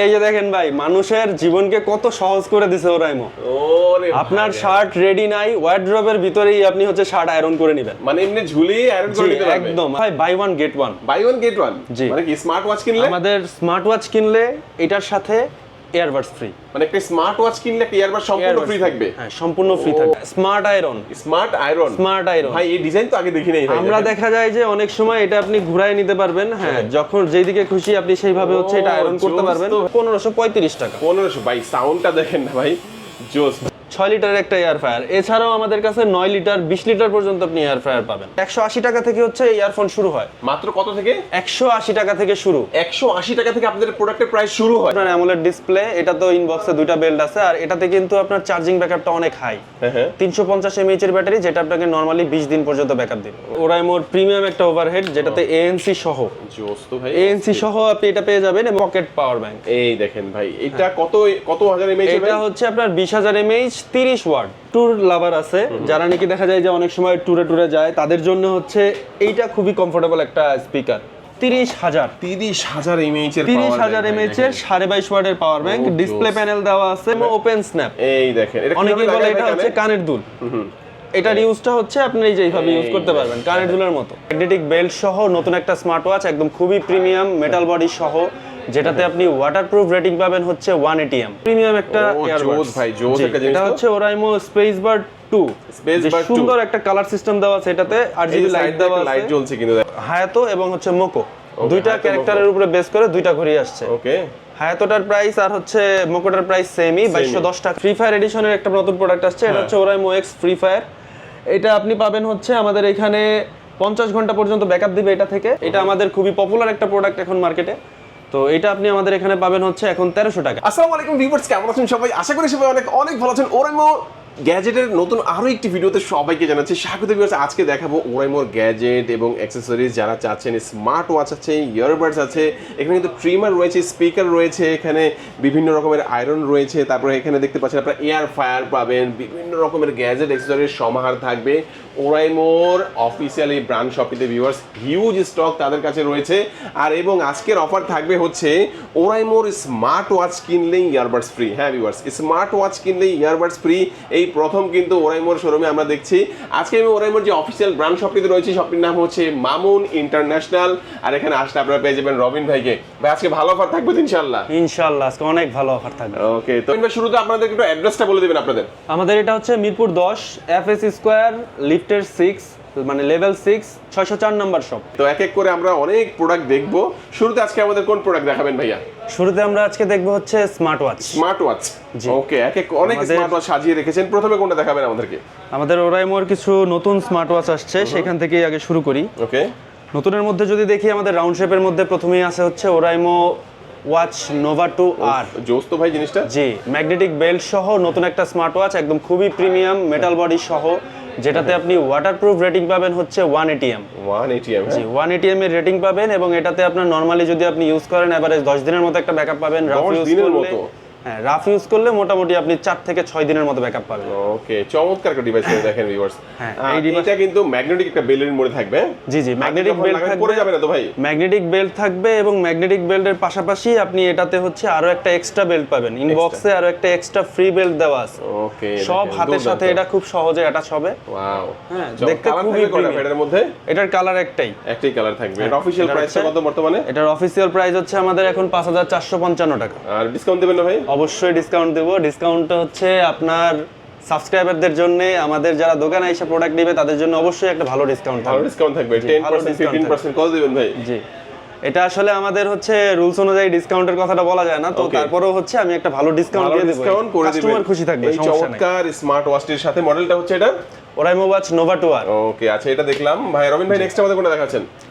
এই যে দেখেন ভাই, মানুষের জীবনকে কত সহজ করে দিছে ওরাইমো। আপনার শার্ট রেডি নাই, ওয়ার্ড্রোবের ভিতরেই আপনি হচ্ছে শার্ট আয়রন করে নেবেন, মানে এমনি ঝুলিয়ে আয়রন করে নিতে পারবেন একদম ভাই। Buy one get one, buy one get one. জি, মানে কি স্মার্ট ওয়াচ কিনলে, আমাদের স্মার্ট ওয়াচ কিনলে এটার সাথে ইয়ারবাডস ফ্রি। মানে একটা স্মার্ট ওয়াচ কিনলে একটা ইয়ারবাড সম্পূর্ণ ফ্রি থাকবে। হ্যাঁ, সম্পূর্ণ ফ্রি থাকবে। Smart iron, smart iron, smart iron ভাই এই ডিজাইন তো আগে দেখি নাই ভাই। আমরা দেখা যায় যে অনেক সময় এটা আপনি ঘুরায় নিতে পারবেন। হ্যাঁ, যখন যেদিকে খুশি আপনি সেইভাবে হচ্ছে এটা আয়রন করতে পারবেন। 1535 টাকা। 1500। ভাই সাউন্ডটা দেখেন না ভাই, জোস। 6 লিটারের একটা এয়ার ফ্রায়ার। এছাড়াও আমাদের কাছে 9 লিটার 20 লিটার পর্যন্ত আপনি এয়ার ফ্রায়ার পাবেন। 180 টাকা থেকে হচ্ছে ইয়ারফোন শুরু হয়। মাত্র কত থেকে? 180 টাকা থেকে শুরু। 180 টাকা থেকে আপনাদের প্রোডাক্টের প্রাইস শুরু হয়। আপনার অ্যামোলেড ডিসপ্লে, এটা তো ইনবক্সে দুইটা বেল্ট আছে, আর এটাতে কিন্তু আপনার চার্জিং ব্যাকআপটা অনেক হাই। 350 mAh এর ব্যাটারি, যেটা আপনাকে নরমালি 20 দিন পর্যন্ত ব্যাকআপ দিবে। ওরাইমোর প্রিমিয়াম একটা ওভারহেড, যেটাতে ANC সহ, জোস তো ভাই, ANC সহ আপনি এটা পেয়ে যাবেন। এবং পকেট পাওয়ার ব্যাংক। এই দেখেন ভাই, এটা কত হাজার mAh? এটা হচ্ছে আপনার 20,000 mAh, 30 ওয়াট। ট্যুর লাভার আছে যারা নাকি দেখা যায় যে অনেক সময় ট্যুরে যায়, তাদের জন্য হচ্ছে এইটা খুবই কমফোর্টেবল একটা স্পিকার। 30,000 mAh এর 30,000 mAh এর 22.5 ওয়াটের পাওয়ার ব্যাংক। ডিসপ্লে প্যানেল দেওয়া আছে, ওপেন স্ন্যাপ। এই দেখেন, এটা অনেকেই বলে এটা হচ্ছে কানের দুল। এটার ইউজটা হচ্ছে আপনি এই যে এইভাবে ইউজ করতে পারবেন, কানের দুলের মতো। ম্যাগনেটিক বেল্ট সহ নতুন একটা স্মার্ট ওয়াচ, একদম খুবই প্রিমিয়াম, মেটাল বডি সহ, যেটাতে আপনি ওয়াটারপ্রুফ রেটিং পাবেন হচ্ছে 1 ATM। প্রিমিয়াম একটা জোস ভাই, জোস একটা জিনিস। এটা হচ্ছে ওরাইমো স্পেস বার্ড 2। সুন্দর একটা কালার সিস্টেম দেওয়া আছে এটাতে, RGB লাইট দেওয়া আছে, লাইট জ্বলছে কিন্তু। হায়াতো এবং হচ্ছে মোকো, দুইটা ক্যারেক্টারের উপরে বেস করে দুইটা ঘড়ি আসছে। ওকে, হায়াতোটার প্রাইস আর হচ্ছে মোকোটার প্রাইস সেমই, 2210 টাকা। ফ্রি ফায়ার এডিশনের একটা নতুন প্রোডাক্ট আসছে, এটা হচ্ছে ওরাইমো এক্স ফ্রি ফায়ার। এটা আপনি পাবেন হচ্ছে আমাদের এখানে 50 ঘন্টা পর্যন্ত ব্যাকআপ দিবে এটা থেকে। এটা আমাদের খুবই পপুলার একটা প্রোডাক্ট এখন মার্কেটে। তো এটা আপনি আমাদের এখানে পাবেন হচ্ছে এখন 1300 টাকা। আসসালামু আলাইকুম ভিউয়ার্স, কেমন আছেন সবাই? আশা করি সবাই অনেক ভালো আছেন। ওরাইমো গ্যাজেটের নতুন আরো একটি ভিডিওতে সবাইকে জানাচ্ছি স্বাগত। ভিউয়ার্স, আজকে দেখাবো ওরাইমোর গ্যাজেট এবং অ্যাকসেসরিজ। যারা চাচ্ছেন স্মার্ট ওয়াচ আছে, ইয়ারবাডস আছে, এখানে কিন্তু ট্রিমার রয়েছে, স্পিকার রয়েছে, এখানে বিভিন্ন রকমের আয়রন রয়েছে, তারপরে এখানে দেখতে পাচ্ছেন আপনারা এয়ার ফায়ার পাবেন, বিভিন্ন রকমের গ্যাজেট অ্যাকসেসরিজ সমাহার থাকবে ওরাইমোর অফিসিয়ালি ব্র্যান্ড শপিতে। ভিউয়ার্স, হিউজ স্টক তাদের কাছে রয়েছে। আর এবং আজকের অফার থাকবে হচ্ছে ওরাইমোর স্মার্ট ওয়াচ কিনলেই ইয়ারবাডস ফ্রি। হ্যাঁ ভিউয়ার্স, স্মার্ট ওয়াচ কিনলেই ইয়ারবাডস ফ্রি, এই প্রথম কিন্তু ওরাইমোর শোরুমে আমরা দেখছি। আজকে আমি ওরাইমোর যে অফিসিয়াল ব্র্যান্ড শপটিতে রয়েছি, শপটির নাম হচ্ছে মামুন ইন্টারন্যাশনাল। আর এখানে আসলে আপনারা পেয়ে যাবেন রবিন ভাইকে। ভাই আজকে ভালো অফার থাকবে তো ইনশাআল্লাহ? ইনশাআল্লাহ আজকে অনেক ভালো অফার থাকবে। ওকে, তো ভাই শুরুতে আপনাদের একটু অ্যাড্রেসটা বলে দিবেন আপনাদের। আমাদের এটা হচ্ছে মিরপুর 10 FS স্কয়ার লিফটের 6, মানে লেভেল 6, 604 নাম্বার শপ। তো এক এক করে আমরা অনেক প্রোডাক্ট দেখবো। শুরুতে আজকে আমাদের কোন প্রোডাক্ট দেখাবেন ভাইয়া? শুরুতে আমরা আজকে দেখবো হচ্ছে স্মার্ট ওয়াচ। স্মার্ট ওয়াচ, ওকে, অনেক স্মার্ট ওয়াচ সাজিয়ে রেখেছেন। প্রথমে কোনটা দেখাবেন আমাদেরকে? আমাদের ওরাইমোর কিছু নতুন স্মার্ট ওয়াচ আসছে, সেখান থেকেই আগে শুরু করি। ওকে, নতুনের মধ্যে যদি দেখি, আমাদের রাউন্ড শেপের মধ্যে প্রথমেই আছে হচ্ছে ওরাইমো ওয়াচ নোভা 2R। জোস তো ভাই জিনিসটা। জি, ম্যাগনেটিক বেল্ট সহ নতুন একটা স্মার্ট ওয়াচ, একদম খুবই প্রিমিয়াম, মেটাল বডি সহ, যেটাতে আপনি ওয়াটারপ্রুফ রেটিং পাবেন হচ্ছে 1 ATM। 1 ATM, জি, 1 ATM এর রেটিং পাবেন। এবং এটাতে আপনার নরমালি যদি আপনি ইউজ করেন এভারেজ 10 দিনের মতো একটা ব্যাকআপ পাবেন। রাফ ইউজ করলে, হ্যাঁ, রাফ ইউজ করলে মোটামুটি আপনি 4 থেকে 6 দিনের মতো ব্যাকআপ পাবেন। ওকে, চমৎকার একটা ডিভাইস দেখেন ভিউয়ার্স। হ্যাঁ, এই ডিভাইসটা কিন্তু ম্যাগনেটিক একটা বেলের মধ্যে থাকবে। জি, ম্যাগনেটিক বেল্ট থাকবে, পড়ে যাবে না তো ভাই? ম্যাগনেটিক বেল্ট থাকবে, এবং ম্যাগনেটিক বেল্টের পাশাপাশি আপনি এটাতে হচ্ছে আরো একটা এক্সট্রা বেল্ট পাবেন। ইনবক্সে আরো একটা এক্সট্রা ফ্রি বেল্ট দেওয়া আছে। ওকে, সব হাতের সাথে এটা খুব সহজে অ্যাটাচ হবে। ওয়াও, হ্যাঁ, দেখতে খুবই প্রিমিয়াম। এটার মধ্যে এটার কালার একটাই কালার থাকবে। এর অফিশিয়াল প্রাইসটা কত বর্তমানে? এটার অফিশিয়াল প্রাইস হচ্ছে আমাদের এখন 5455 টাকা। আর ডিসকাউন্ট দেবেন না ভাই? অবশ্যই ডিসকাউন্ট দেব। ডিসকাউন্টটা হচ্ছে আপনার সাবস্ক্রাইবারদের জন্য, আমাদের যারা দোকানে এসে প্রোডাক্ট নেবে তাদের জন্য অবশ্যই একটা ভালো ডিসকাউন্ট থাকবে। ভালো ডিসকাউন্ট থাকবে, 10% 15% কত দিবেন ভাই? জি, এটা আসলে আমাদের হচ্ছে রুলস অনুযায়ী ডিসকাউন্টের কথাটা বলা যায় না, তো তারপরেও হচ্ছে আমি একটা ভালো ডিসকাউন্ট দিয়ে দেব। ডিসকাউন্ট করে দিবেন, কাস্টমার খুশি থাকবে। এই চমৎকার স্মার্ট ওয়াচটির সাথে। মডেলটা হচ্ছে এটা ওরাইমো ওয়াচ নোভা 2R। ওকে, আচ্ছা, এটা দেখলাম ভাই। রবিন ভাই, নেক্সট আমাদের কোনটা দেখাচ্ছেন?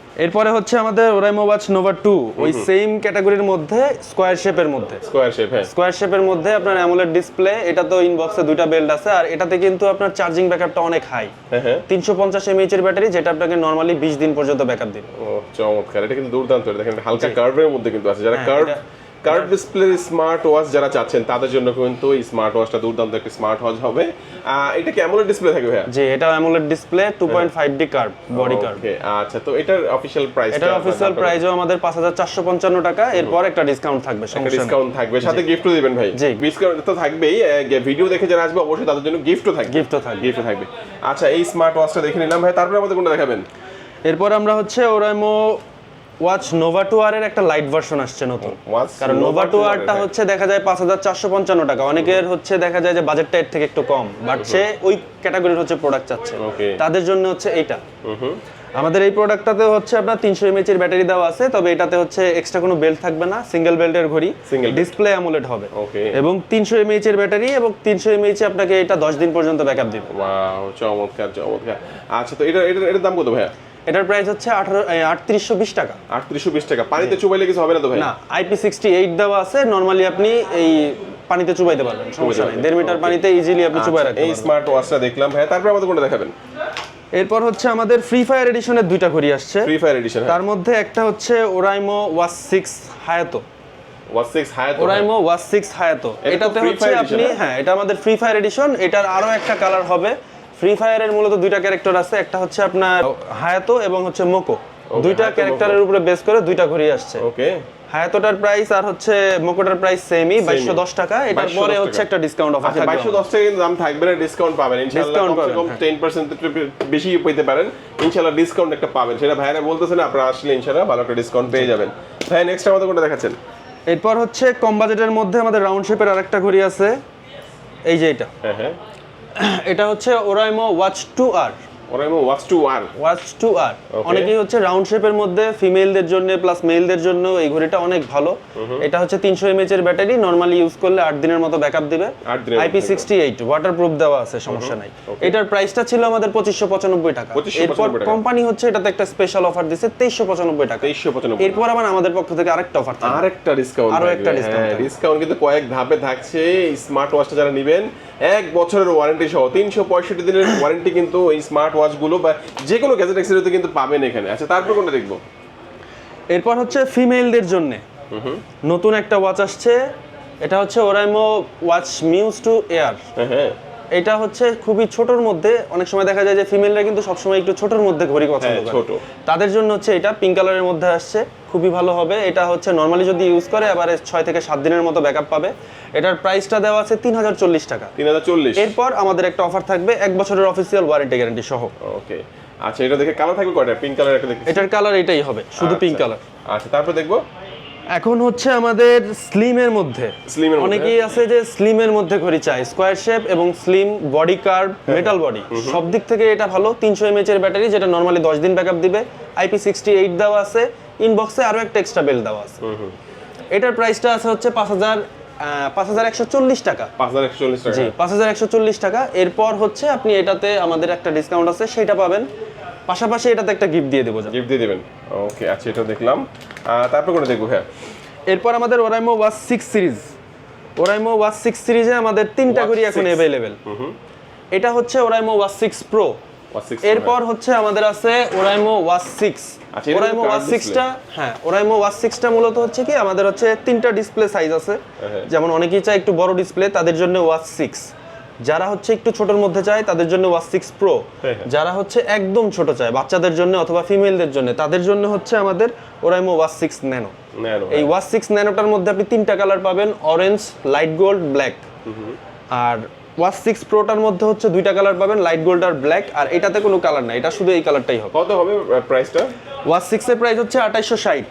এরপরে হচ্ছে আমাদের ওরাইমো ওয়াচ নোভা 2, ওই সেম ক্যাটাগরির মধ্যে স্কয়ার শেপের মধ্যে। স্কয়ার শেপ, হ্যাঁ, স্কয়ার শেপের মধ্যে আপনার অ্যামোলেড ডিসপ্লে। এটা তো ইনবক্সে দুইটা বেল্ট আছে, আর এটাতে কিন্তু আপনার চার্জিং ব্যাকআপটা অনেক হাই। 350 mAh এর ব্যাটারি, যেটা আপনাকে নরমালি 20 দিন পর্যন্ত ব্যাকআপ দিবে। ও চমৎকার, এটা কিন্তু দুর্দান্ত। দেখেন হালকা কার্ভের মধ্যে কিন্তু আছে। যারা curve curve display smart watch যারা চাচ্ছেন তাদের জন্য কিন্তু এই স্মার্ট ওয়াচটা দুর্দান্ত একটা স্মার্ট ওয়াচ হবে। এটা কি অ্যামোলেড ডিসপ্লে থাকবে ভাইয়া? জি, এটা AMOLED display 2.5D curve body curve. Okay, আচ্ছা, তো এটার অফিশিয়াল প্রাইস? এটার অফিশিয়াল প্রাইসও আমাদের 5455 টাকা, এরপর একটা ডিসকাউন্ট থাকবে, একটা সমস্যা নেই। ডিসকাউন্ট থাকবে, সাথে গিফটও দিবেন ভাই? জি, ডিসকাউন্ট তো থাকবেই, ভিডিও দেখে যারা আসবে অবশ্যই তাদের জন্য গিফটও থাকবে। গিফটও থাকবে। আচ্ছা, এই স্মার্ট ওয়াচটা দেখে নিলাম ভাই, তারপরে আমাদের কোনটা দেখাবেন? এরপর আমরা হচ্ছে ওরাইমো ওয়াচ নোভা 2R এর একটা লাইট ভার্সন আসছে নতুন। কারণ নোভা 2Rটা হচ্ছে দেখা যায় 5455 টাকা, অনেকের হচ্ছে দেখা যায় যে বাজেটটা এর থেকে একটু কম, বাট সে ওই ক্যাটাগরির হচ্ছে প্রোডাক্ট চাচ্ছে, তাদের জন্য হচ্ছে এইটা। আমাদের এই প্রোডাক্টটাতে হচ্ছে আপনার 300 mAh এর ব্যাটারি দেওয়া আছে, তবে এটাতে হচ্ছে এক্সট্রা কোনো বেল্ট থাকবে না, সিঙ্গেল বেল্টের ঘড়ি, ডিসপ্লে অ্যামোলেড হবে এবং 300 mAh এর ব্যাটারি এবং 300 mAh আপনাকে এটা 10 দিন পর্যন্ত ব্যাকআপ দিবে। ওয়াও, চমৎকার চমৎকার। আচ্ছা, তো এটার দাম কত ভাইয়া? এটার প্রাইস হচ্ছে 3820 টাকা। 3820 টাকা। পানিতে চুবাইলে কিছু হবে না তো ভাই? না, IP68 দেওয়া আছে, নরমালি আপনি এই পানিতে চুবাইতে পারবেন, সমস্যা নেই। 1.5 মিটার পানিতে ইজিলি আপনি চুবাই রাখতে পারবেন। এই স্মার্ট ওয়াচটা দেখলাম ভাই, তারপরে আমাদের কোনটা দেখাবেন? এরপর হচ্ছে আমাদের ফ্রি ফায়ার এডিশনের দুইটা ঘড়ি আসছে। ফ্রি ফায়ার এডিশন, তার মধ্যে একটা হচ্ছে Oraimo watch 6 Hayato. Watch 6 Hayato, Oraimo watch 6 Hayato. এটাতে হচ্ছে আপনি, হ্যাঁ, এটা আমাদের ফ্রি ফায়ার এডিশন। এটার আরো একটা কালার হবে। ফ্রি ফায়ারের মূলত দুইটা ক্যারেক্টার আছে, একটা হচ্ছে আপনার হায়াতো এবং হচ্ছে মোকো। দুইটা ক্যারেক্টারের উপরে বেস করে দুইটা ঘড়ি আসছে। ওকে, হায়াতোটার প্রাইস আর হচ্ছে মোকোটার প্রাইস সেমই, 2210 টাকা। এটার পরে হচ্ছে একটা ডিসকাউন্ট অফার থাকবে। 2210 টাকা কিন্তু দাম থাকবে না, ডিসকাউন্ট পাবেন ইনশাআল্লাহ। কম 10% বেশি পেতে পারেন ইনশাআল্লাহ, ডিসকাউন্ট একটা পাবেন। সেটা ভাইরা বলতেছেন, আপনারা আসলে ইনশাআল্লাহ ভালো একটা ডিসকাউন্ট পেয়ে যাবেন। ভাই, নেক্সট আমাদের কোনটা দেখাচ্ছেন? এরপর হচ্ছে কম বাজেটের মধ্যে আমাদের রাউন্ড শেপের আরেকটা ঘড়ি আছে, এই যে এটা। হ্যাঁ, এটা হচ্ছে Oraimo watch 2R। Oraimo watch 2R। Watch 2R অনেকেই হচ্ছে রাউন্ড শেপের মধ্যে ফিমেলদের জন্য প্লাস মেলদের জন্য এই ঘড়িটা অনেক ভালো। এটা হচ্ছে 300 mAh এর ব্যাটারি, নরমালি ইউজ করলে 8 দিনের মতো ব্যাকআপ দিবে। IP68 ওয়াটারপ্রুফ দেওয়া আছে, সমস্যা নাই। এটার প্রাইসটা ছিল আমাদের 2595 টাকা। এরপর কোম্পানি হচ্ছে এটাতে একটা স্পেশাল অফার দিছে 2395 টাকা। 2395। এরপর আবার আমাদের পক্ষ থেকে আরেকটা অফার থাকবে, আরেকটা ডিসকাউন্ট। ডিসকাউন্ট কিন্তু কয়েক ধাপে থাকছে। এই স্মার্ট ওয়াচটা যারা নেবেন 1 বছরের ওয়ারেন্টি সহ 365 দিনের ওয়ারেন্টি কিন্তু এই স্মার্ট ওয়াচগুলো বা যে কোনো গ্যাজেট অ্যাক্সেসরিতে কিন্তু পাবেন এখানে। আচ্ছা, তারপর কোনটা দেখবো? এরপর হচ্ছে ফিমেলদের জন্য নতুন একটা ওয়াচ আসছে। এটা হচ্ছে Oraimo watch muse two air. এটা হচ্ছে খুবই ছোটর মধ্যে, অনেক সময় দেখা যায় যে ফিমেলরা কিন্তু সবসময় একটু ছোটর মধ্যে ঘড়ি পছন্দ করে, তাদের জন্য হচ্ছে এটা পিঙ্ক কালারের মধ্যে আসছে, খুবই ভালো হবে। এটা হচ্ছে নরমালি যদি ইউজ করে এবারে 6 থেকে 7 দিনের মতো ব্যাকআপ পাবে। এটার প্রাইসটা দেওয়া আছে 3040 টাকা। 3040। এরপর আমাদের একটা অফার থাকবে 1 বছরের অফিসিয়াল ওয়ারেন্টি গ্যারান্টি সহ। ওকে, আচ্ছা, এটা দেখে কালার থাকবে কয়টা? পিঙ্ক কালার একটা দেখি। এটার কালার এটাই হবে, শুধু পিঙ্ক কালার। আচ্ছা, তারপর দেখবো এখন হচ্ছে আমাদের স্লিমের মধ্যে। অনেকেই আছে যে স্লিমের মধ্যে ঘড়ি চাই, স্কোয়ার শেপ এবং slim, body curve, metal body, সব দিক থেকে এটা ভালো। 300 mAh এর ব্যাটারি, যেটা নরমালি 10 দিন ব্যাকআপ দিবে। IP68 দেওয়া আছে, ইনবক্সে আরো একটা এক্সট্রা বেল দেওয়া আছে। এটার প্রাইসটা আছে হচ্ছে 5140 টাকা। 5140 টাকা, জি, 5140 টাকা। এরপর হচ্ছে আপনি এটাতে আমাদের একটা ডিসকাউন্ট আছে, সেটা পাবেন। পাশাপাশি এটাতে একটা গিফট দিয়ে দেবো। গিফট দিয়ে দিবেন। ওকে, আচ্ছা, এটা দেখলাম। তারপর কোনটা দেখবো? হ্যাঁ, এরপর আমাদের Oraimo watch 6 series. Oraimo watch 6 সিরিজে আমাদের 3টা ঘড়ি এখন अवेलेबल। এটা হচ্ছে ওরাইমো ওয়াচ 6 প্রো। এরপর হচ্ছে আমাদের আছে ওরাইমো ওয়াচ 6। ওরাইমো ওয়াচ 6টা, হ্যাঁ, ওরাইমো ওয়াচ 6টা মূলত হচ্ছে কি আমাদের হচ্ছে 3টা ডিসপ্লে সাইজ আছে। যেমন অনেকেই চায় একটু বড় ডিসপ্লে, তাদের জন্য ওয়াচ 6। যারা হচ্ছে একটু ছোটর মধ্যে চায় তাদের জন্য ওয়াচ 6 প্রো। যারা হচ্ছে একদম ছোট চায় বাচ্চাদের জন্য অথবা ফিমেলদের জন্য, তাদের জন্য হচ্ছে আমাদের ওরাইমো ওয়াচ 6 ন্যানো। এই ওয়াচ 6 ন্যানোটার মধ্যে আপনি 3টা কালার পাবেন, অরেঞ্জ, লাইট গোল্ড, ব্ল্যাক। আর ওয়াচ 6 প্রোটার মধ্যে হচ্ছে 2টা কালার পাবেন, লাইট গোল্ড আর ব্ল্যাক। আর এটাতে কোনো কালার নাই, এটা শুধু এই কালারটাই হবে। কত হবে প্রাইসটা? ওয়াচ 6 এর প্রাইস হচ্ছে 2860।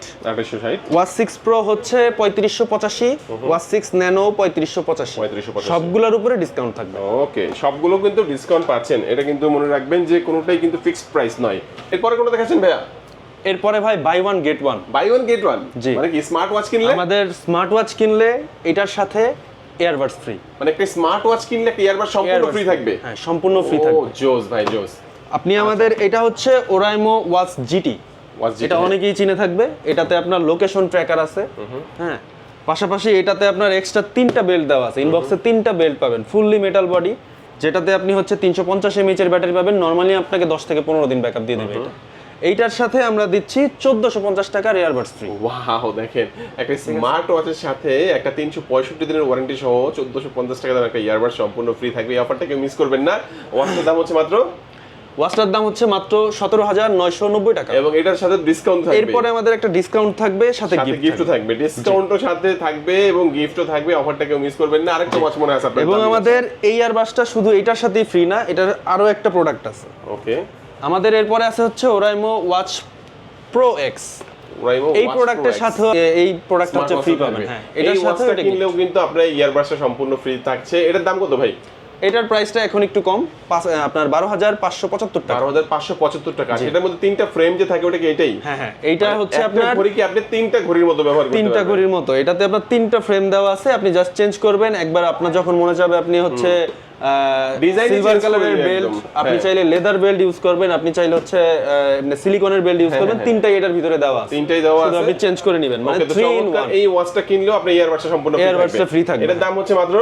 ওয়াচ 6 প্রো হচ্ছে 3585, ওয়াচ 6 ন্যানো 3585। সবগুলোর উপরে ডিসকাউন্ট থাকবে। ওকে, সবগুলো কিন্তু ডিসকাউন্ট পাচ্ছেন, এটা কিন্তু মনে রাখবেন যে কোনোটাই কিন্তু ফিক্সড প্রাইস নয়। এরপরে কোনটা দেখাচ্ছেন ভাইয়া? এরপরে ভাই buy one get one. Buy one get one, জি। মানে কি স্মার্ট ওয়াচ কিনলে আমাদের স্মার্ট ওয়াচ কিনলে এটার সাথে ইয়ারবাডস ফ্রি। মানে একটা স্মার্ট ওয়াচ কিনলে একটা ইয়ারবাড সম্পূর্ণ ফ্রি থাকবে? হ্যাঁ, সম্পূর্ণ ফ্রি থাকবে। ও জোস ভাই, জোস। আপনি আমাদের এটা হচ্ছে ওরাইমো ওয়াচ জিটি। এটা অনেকেই চিনে থাকবে। এটাতে আপনার লোকেশন ট্র্যাকার আছে, হ্যাঁ। পাশাপাশি এটাতে আপনার এক্সট্রা 3টা বেল্ট দেওয়া আছে, ইনবক্সে 3টা বেল্ট পাবেন, ফুললি মেটাল বডি, যেটাতে আপনি হচ্ছে 350 mAh এর ব্যাটারি পাবেন। নরমালি আপনাকে 10 থেকে 15 দিন ব্যাকআপ দিয়ে দেবে এটা। এইটার সাথে আমরা দিচ্ছি 1450 টাকার ইয়ারবাডস ফ্রি। ওয়াও, দেখেন একটা স্মার্ট ওয়াচের সাথে একটা 365 দিনের ওয়ারেন্টি সহ 1450 টাকা দামের একটা ইয়ারবাড সম্পূর্ণ ফ্রি থাকবে। এই অফারটা কেউ মিস করবেন না। ওয়াচটার দাম হচ্ছে মাত্র, ওয়াচটার দাম হচ্ছে মাত্র 17,990 টাকা এবং এটার সাথে ডিসকাউন্ট থাকবে। এরপরে আমাদের একটা ডিসকাউন্ট থাকবে, সাথে গিফটও থাকবে। ডিসকাউন্টও সাথে থাকবে এবং গিফটও থাকবে। অফারটা কেউ মিস করবেন না। আরেকটা ওয়াচ মনে আছে আপনাদের, এবং আমাদের এই ইয়ারবাডসটা শুধু এটার সাথেই ফ্রি না, এটার আরো একটা প্রোডাক্ট আছে। ওকে, আমাদের এরপরে আছে হচ্ছে ওরাইমো ওয়াচ প্রো এক্স। এই প্রোডাক্টের সাথে এই প্রোডাক্ট হচ্ছে ফ্রি পাবেন। হ্যাঁ, এটার সাথে এটা কিনলেও কিন্তু আপনার ইয়ারবাডসটা সম্পূর্ণ ফ্রি থাকছে। এটার দাম কত ভাই? এটার প্রাইসটা এখন একটু কম, আপনার 12,575 টাকা। 12,575 টাকা। এটার মধ্যে তিনটা ফ্রেম যে থাকে ওটা কি এটাই? হ্যাঁ হ্যাঁ, এইটা হচ্ছে আপনার ঘড়ি কি আপনি তিনটা ঘড়ির মতো ব্যবহার করতে পারবেন? তিনটা ঘড়ির মতো। এটাতে আপনার তিনটা ফ্রেম দেওয়া আছে, আপনি জাস্ট চেঞ্জ করবেন একবার। আপনার যখন মনে যাবে আপনি হচ্ছে সিলভার কালারের বেল্ট, আপনি চাইলে লেদার বেল্ট ইউজ করবেন, আপনি চাইলে হচ্ছে সিলিকনের বেল্ট ইউজ করবেন। তিনটাই এটার ভিতরে দেওয়া আছে, তিনটাই দেওয়া আছে, আপনি চেঞ্জ করে নেবেন। মানে 3 in 1। এই ওয়াচটা কিনলেও আপনি ইয়ারবাডসটা সম্পূর্ণ ফ্রি থাকবে। এটার দাম হচ্ছে মাত্র,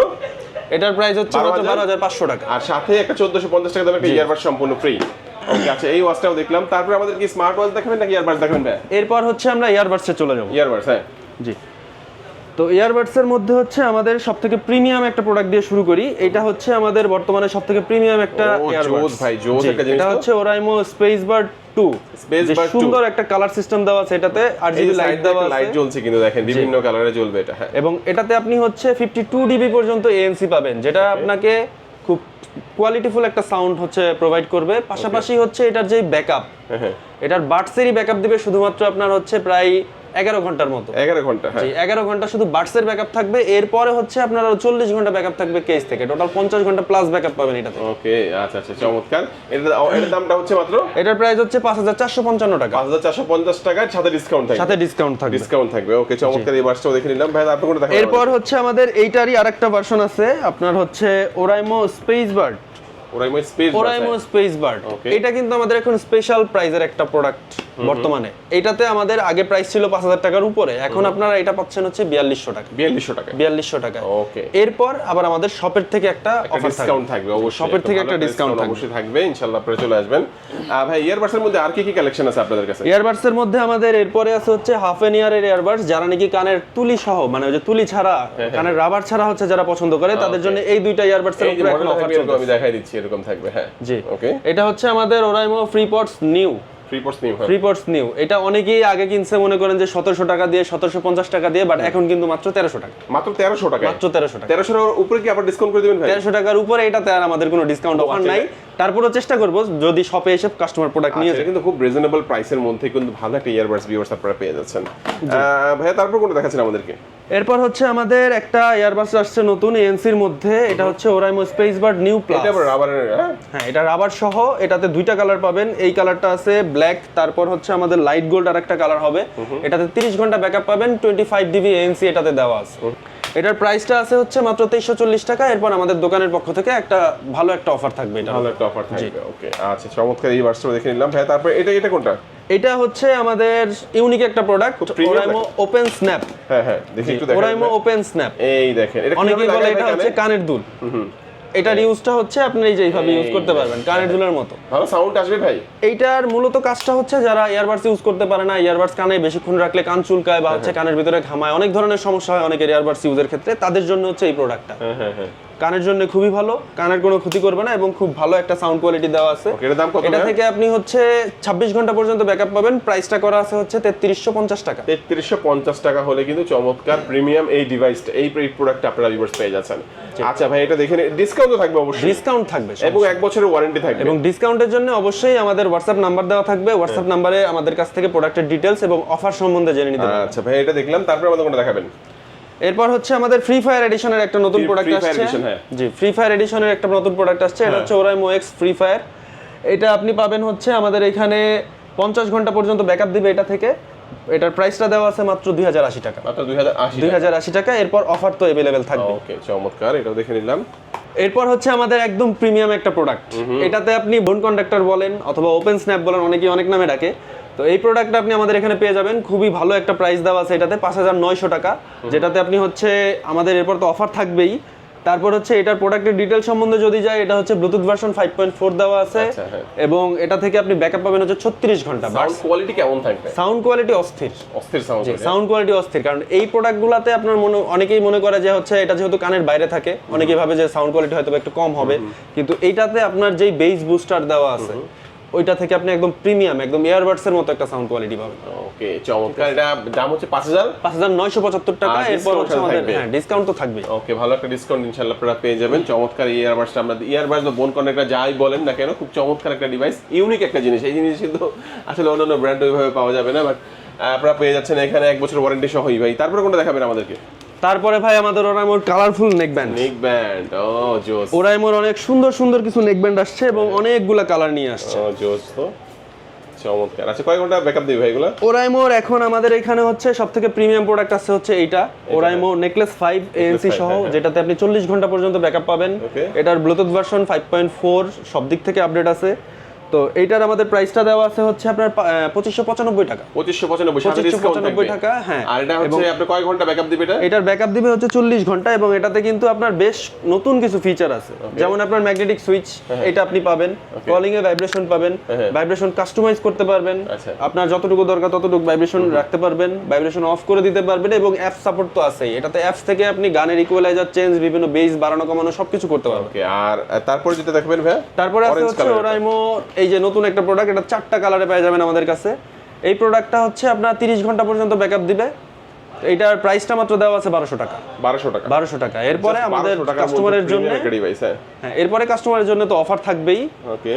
এটার প্রাইস হচ্ছে মাত্র 12,500 টাকা, আর সাথে একটা 1450 টাকা দামের একটা ইয়ারবাড সম্পূর্ণ ফ্রি। ওকে, আচ্ছা এই ওয়াচটাও দেখলাম। তারপর আমাদের কি স্মার্ট ওয়াচ দেখাবেন নাকি ইয়ারবাডস দেখাবেন ভাই? এরপর হচ্ছে আমরা ইয়ারবাডসে চলে যাব। ইয়ারবাডস, হ্যাঁ জি। তো ইয়ারবাডসের মধ্যে হচ্ছে আমাদের সবথেকে প্রিমিয়াম একটা প্রোডাক্ট দিয়ে শুরু করি। এটা হচ্ছে আমাদের বর্তমানে সবথেকে প্রিমিয়াম একটা ইয়ারবাডস ভাই, জোস একটা জিনিস। এটা হচ্ছে ওরাইমো স্পেসবাড 2। সুন্দর একটা কালার সিস্টেম দেওয়া আছে, এটাতে RGB লাইট দেওয়া আছে, লাইট জ্বলছে কিন্তু দেখেন বিভিন্ন কালারে জ্বলবে এটা। হ্যাঁ, এবং এটাতে আপনি হচ্ছে 52 ডিবি পর্যন্ত ANC পাবেন, যেটা আপনাকে খুব কোয়ালিটিফুল একটা সাউন্ড হচ্ছে প্রোভাইড করবে। পাশাপাশি হচ্ছে এটার যে ব্যাকআপ, এটার বাডসেরই ব্যাকআপ দিবে শুধুমাত্র আপনার হচ্ছে প্রায় 11 ঘন্টার মতো। 11 ঘন্টা, হ্যাঁ 11 ঘন্টা শুধু বাডসের ব্যাকআপ থাকবে। এরপরে হচ্ছে আপনার 40 ঘন্টা ব্যাকআপ থাকবে কেস থেকে। টোটাল 50 ঘন্টা প্লাস ব্যাকআপ পাবেন এটাতে। ওকে, আচ্ছা আচ্ছা, চমৎকার। এটার দামটা হচ্ছে মাত্র, এটার প্রাইস হচ্ছে 5,455 টাকা, 5,450 টাকার সাথে ডিসকাউন্ট থাকবে। সাথে ডিসকাউন্ট থাকবে, ডিসকাউন্ট থাকবে। ওকে, চমৎকার। এই বাসটাও দেখে নিলাম ভাই। তারপর কোনটা দেখাবো? এরপর হচ্ছে আমাদের এইটারই আরেকটা ভার্সন আছে, আপনার হচ্ছে ওরাইমো স্পেসবার্ড। ওরাইমো স্পেসবার্ড, এটা কিন্তু আমাদের এখন স্পেশাল প্রাইজের একটা প্রোডাক্ট বর্তমানে। এটাতে আমাদের আগে প্রাইস ছিল 5,000 টাকার উপরে, এখন আপনারা এটা পাচ্ছেন হচ্ছে 4200 টাকা। 4200 টাকা। ওকে, এরপর আবার আমাদের শপের থেকে একটা অফার ডিসকাউন্ট থাকবে। অবশ্যই শপের থেকে একটা ডিসকাউন্ট অবশ্যই থাকবে, ইনশাআল্লাহ আপনারা চলে আসবেন। ভাই, ইয়ারবাডসের মধ্যে আর কি কি কালেকশন আছে আপনাদের কাছে? ইয়ারবাডসের মধ্যে আমাদের এরপরে আছে হচ্ছে হাফ এন ইয়ারের ইয়ারবাডস, যারা নাকি কানের তুলি সহ, মানে ওই যে তুলি ছাড়া, কানের রাবার ছাড়া হচ্ছে যারা পছন্দ করে, তাদের জন্য এই দুইটা ইয়ারবাডসের উপরে এখন অফার চলছে। আমি দেখাই দিচ্ছি, এরকম থাকবে। হ্যাঁ জি, ওকে। এটা হচ্ছে আমাদের ওরাইমো ফ্রিপডস নিউ। ফ্রিপডস নিউ, এটা অনেকেই আগে কিনছে মনে করেন যে 1700 টাকা দিয়ে, 1750 টাকা দিয়ে, বাট এখন কিন্তু মাত্র 1300 টাকা। মাত্র 1300 টাকা, মাত্র 1300 টাকা। 1300 এর উপরে কি আবার ডিসকাউন্ট করে দিবেন ভাই? 1300 টাকার উপরে এটাতে আর আমাদের কোনো ডিসকাউন্ট অফার নাই। তারপরও চেষ্টা করব যদি শপে এসে কাস্টমার প্রোডাক্ট নিয়ে যায়। কিন্তু খুব রিজনেবল প্রাইসের মধ্যে কিন্তু ভালো একটা ইয়ারবাডস ভিউয়ার্স আপনারা পেয়ে যাচ্ছেন। ভাই, তারপর কোনটা দেখাচ্ছেন আমাদেরকে? এরপর হচ্ছে আমাদের একটা ইয়ারবাডস আসছে নতুন ANC এর মধ্যে, এটা হচ্ছে ওরাইমো স্পেসবার্ড নিউ প্লাস। এটা আবার রাবারের? হ্যাঁ, এটা রাবার সহ। এটাতে দুইটা কালার পাবেন। এই কালারটা আছে ব্ল্যাক, তারপর হচ্ছে আমাদের লাইট গোল্ড আর একটা কালার হবে। এটাতে 30 ঘন্টা ব্যাকআপ পাবেন, 25 ডিবি ANC এটাতে দেওয়া আছে। এটার প্রাইসটা আছে হচ্ছে মাত্র 2340 টাকা। এরপর আমাদের দোকানের পক্ষ থেকে একটা ভালো একটা অফার থাকবে, এটা ভালো একটা অফার থাকবে। ওকে, আচ্ছা, চমৎকার। এই বাসটা দেখে নিলাম ভাই। তারপর এটা কোনটা? এটা হচ্ছে আমাদের ইউনিক একটা প্রোডাক্ট, ওরাইমো ওপেন স্ন্যাপ। হ্যাঁ হ্যাঁ, দেখি একটু দেখেন। ওরাইমো ওপেন স্ন্যাপ, এই দেখেন, এটা অনেকেই বলে এটা হচ্ছে কানের দুল। এটার ইউজটা হচ্ছে আপনি এই যে এইভাবে ইউজ করতে পারবেন, কানের দুলের মতো। ভালো সাউন্ড আসবে ভাই। এইটার মূলত কাজটা হচ্ছে যারা ইয়ারবাডস ইউজ করতে পারে না, ইয়ারবাডস কানে বেশিক্ষণ রাখলে কান চুলকায় বা হচ্ছে কানের ভিতরে ঘামায়, অনেক ধরনের সমস্যা হয় অনেকের ইয়ারবাডস ইউজের ক্ষেত্রে, তাদের জন্য হচ্ছে এই প্রোডাক্টটা। কানের জন্য খুবই ভালো, কানের কোনো ক্ষতি করবে না এবং খুব ভালো একটা সাউন্ড কোয়ালিটি দেওয়া আছে। এটা থেকে আপনি হচ্ছে 26 ঘন্টা পর্যন্ত ব্যাকআপ পাবেন। প্রাইসটা করা আছে হচ্ছে 3350 টাকা। 3350 টাকা হলে কিন্তু চমৎকার প্রিমিয়াম এই ডিভাইসটা, এই প্রোডাক্টটা আপনারা ভিউয়ার্স পেয়ে যাচ্ছেন। আচ্ছা ভাই, এটা দেখেন ডিসকাউন্টও থাকবে অবশ্যই। ডিসকাউন্ট থাকবে এবং 1 বছরের ওয়ারেন্টি থাকবে। এবং ডিসকাউন্টের জন্য অবশ্যই আমাদের হোয়াটসঅ্যাপ নাম্বার দেওয়া থাকবে। হোয়াটসঅ্যাপ নাম্বারে আমাদের কাছ থেকে প্রোডাক্টের ডিটেইলস এবং অফার সম্বন্ধে জেনে নিতে পারবেন। আচ্ছা ভাই, এটা দেখলাম। তারপর আমাদের কোনটা দেখাবেন? এরপর হচ্ছে আমাদের ফ্রি ফায়ার এডিশনের একটা নতুন প্রোডাক্ট আসছে। জি, ফ্রি ফায়ার এডিশনের একটা নতুন প্রোডাক্ট আসছে। এটা হচ্ছে ওরাইমো এক্স ফ্রি ফায়ার। এটা আপনি পাবেন হচ্ছে আমাদের এখানে 50 ঘন্টা পর্যন্ত ব্যাকআপ দিবে এটা থেকে। এটার প্রাইসটা দেওয়া আছে মাত্র 2080 টাকা। মাত্র 2080 টাকা। এরপর অফার তো अवेलेबल থাকবে। ওকে, চমৎকার। এটাও দেখে নিলাম। এরপর হচ্ছে আমাদের একদম প্রিমিয়াম একটা প্রোডাক্ট। এটাতে আপনি বোন কন্ডাক্টর বলেন অথবা ওপেন স্ন্যাপ বলেন, অনেকেই অনেক নামে ডাকে। তো এই প্রোডাক্টটা আপনি আমাদের এখানে পেয়ে যাবেন। খুবই ভালো একটা প্রাইস দেওয়া আছে এটাতে, 5900 টাকা। যেটাতে আপনি হচ্ছে আমাদের এরপর তো অফার থাকবেই, তারপর হচ্ছে এটার প্রোডাক্টের ডিটেইলস সম্বন্ধে যদি যাই, এটা হচ্ছে ব্লুটুথ ভার্সন 5.4 দেওয়া আছে। আচ্ছা, হ্যাঁ। এবং এটা থেকে আপনি ব্যাকআপ পাবেন হচ্ছে 36 ঘন্টা। সাউন্ড কোয়ালিটি কেমন থাকবে? সাউন্ড কোয়ালিটি অস্থির, অস্থির সাউন্ড। সাউন্ড কোয়ালিটি অস্থির, কারণ এই প্রোডাক্টগুলোতে আপনার অনেকেই মনে করে যে হচ্ছে এটা যেহেতু কানের বাইরে থাকে, অনেকেই ভাবে যে সাউন্ড কোয়ালিটি হয়তো একটু কম হবে, কিন্তু এইটাতে আপনার যেই বেস বুস্টার দেওয়া আছে ওইটা থেকে আপনি একদম প্রিমিয়াম, একদম ইয়ারবাডস এর মতো একটা সাউন্ড কোয়ালিটি পাবেন। ওকে, চমৎকার। এটা দাম হচ্ছে 5975 টাকা। এরপর হচ্ছে আমাদের ডিসকাউন্ট তো থাকবে। ওকে, ভালো একটা ডিসকাউন্ট ইনশাআল্লাহ আপনারা পেয়ে যাবেন। চমৎকার ইয়ারবাডস, আমরা ইয়ারবাডস বা বোন কানেক্টর যাই বলেন না কেন, খুব চমৎকার একটা ডিভাইস, ইউনিক একটা জিনিস। এই জিনিস কিন্তু আসলে অন্যান্য ব্র্যান্ড ওইভাবে পাওয়া যাবে না, বাট আপনারা পেয়ে যাচ্ছেন এখানে 1 বছর ওয়ারেন্টি সহই। ভাই তারপরে কোনটা দেখাবেন আমাদেরকে? তারপরে ভাই আমাদের ওরাইমোর কালারফুল নেক ব্যান্ড। ও জোস। ওরাইমোর অনেক সুন্দর সুন্দর কিছু নেক ব্যান্ড আসছে এবং অনেকগুলা কালার নিয়ে আসছে। ও জোস তো, চমৎকার। আচ্ছা, কয় ঘন্টা ব্যাকআপ দিবে ভাই এগুলা? ওরাইমোর এখন আমাদের এখানে হচ্ছে সবথেকে প্রিমিয়াম প্রোডাক্ট আছে হচ্ছে এইটা, ওরাইমো নেকলেস 5 ANC সহ, যেটাতে আপনি 40 ঘন্টা পর্যন্ত ব্যাকআপ পাবেন। এটার ব্লুটুথ ভার্সন 5.4 সব দিক থেকে আপডেট আছে। তো এইটার আমাদের প্রাইসটা দেওয়া আছে হচ্ছে আপনার 2595 টাকা। 2595 টাকা, হ্যাঁ। আর এটা হচ্ছে আপনি কয় ঘন্টা ব্যাকআপ দিবে এটা? এটার ব্যাকআপ দিবে হচ্ছে 40 ঘন্টা, এবং এটাতে কিন্তু আপনার বেশ নতুন কিছু ফিচার আছে, যেমন আপনার ম্যাগনেটিক সুইচ, এটা আপনি পাবেন। কলিং এ ভাইব্রেশন পাবেন, ভাইব্রেশন কাস্টমাইজ করতে পারবেন, আপনার যতটুকু দরকার ততটুকু ভাইব্রেশন রাখতে পারবেন, ভাইব্রেশন অফ করে দিতে পারবেন, এবং অ্যাপ সাপোর্ট তো আছেই। এটাতে অ্যাপস থেকে আপনি গানের ইকুয়ালাইজার চেঞ্জ, বিভিন্ন বেস বাড়ানো কমানো সবকিছু করতে পারবেন। ওকে, আর তারপর যেটা দেখাবেন ভাই? তারপরে আছে হচ্ছে ওরাইমো এই যে নতুন একটা প্রোডাক্ট, এটা 4টা কালারে পেয়ে যাবেন আমাদের কাছে। এই প্রোডাক্টটা হচ্ছে আপনার 30 ঘন্টা পর্যন্ত ব্যাকআপ দিবে। এইটার প্রাইসটা মাত্র দেওয়া আছে 1200 টাকা। 1200 টাকা। এরপরে আমাদের কাস্টমারের জন্য, হ্যাঁ, এরপরে কাস্টমারের জন্য তো অফার থাকবেই। ওকে,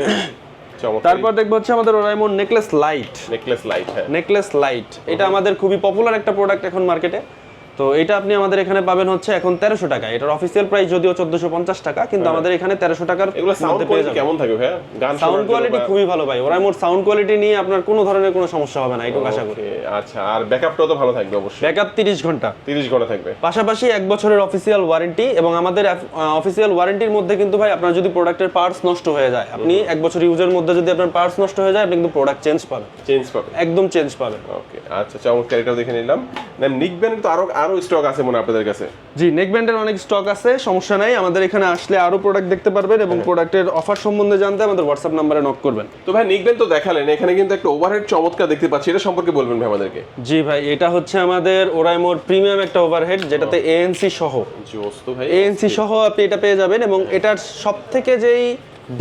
তারপর দেখবো হচ্ছে আমাদের ওরাইমো নেকলেস লাইট। হ্যাঁ, নেকলেস লাইট এটা আমাদের খুবই পপুলার একটা প্রোডাক্ট এখন মার্কেটে। তো এটা আপনি আমাদের এখানে পাবেন হচ্ছে এখন 1300 টাকা। এটার অফিসিয়াল প্রাইস যদিও 1450 টাকা, কিন্তু আমাদের এখানে 1300 টাকার মধ্যে পেয়ে যাবেন। কেমন থাকবে ভাই? গান সাউন্ড কোয়ালিটি খুবই ভালো ভাই। ওরাইমোর সাউন্ড কোয়ালিটি নিয়ে আপনার কোনো ধরনের কোনো সমস্যা হবে না, এইটুকু আশা করি। আচ্ছা, আর ব্যাকআপটাও তো ভালো থাকবে অবশ্যই। ব্যাকআপ 30 ঘন্টা। 30 ঘন্টা থাকবে, পাশাপাশি 1 বছরের অফিসিয়াল ওয়ারেন্টি, এবং আমাদের অফিসিয়াল ওয়ারেন্টির মধ্যে কিন্তু ভাই আপনার যদি প্রোডাক্টের পার্টস নষ্ট হয়ে যায়, আপনি 1 বছর ইউজের মধ্যে যদি আপনার পার্টস নষ্ট হয়ে যায়, আপনি কিন্তু প্রোডাক্ট চেঞ্জ পাবেন। একদম চেঞ্জ পাবেন। ওকে, আচ্ছা, চমৎকার। এটাও দেখে নিলাম। নিক ব্যান্ডের তো আরো স্টক আছে মনে আপনাদের কাছে? জি, নেক ব্যান্ডের অনেক স্টক আছে, সমস্যা নাই। আমাদের এখানে আসলে আরো প্রোডাক্ট দেখতে পারবেন, এবং প্রোডাক্টের অফার সম্বন্ধে জানতে আমাদের হোয়াটসঅ্যাপ নম্বরে নক করবেন। তো ভাই নিক ব্যান্ড তো দেখালেন, এখানে কিন্তু একটা ওভারহেড চমৎকার দেখতে পাচ্ছি, এটা সম্পর্কে বলবেন ভাই আমাদেরকে? জি ভাই, এটা হচ্ছে আমাদের ওরাইমোর প্রিমিয়াম একটা ওভারহেড, যেটাতে ANC সহ, ANC সহ আপনি এটা পেয়ে যাবেন। এবং এটার সবথেকে যেই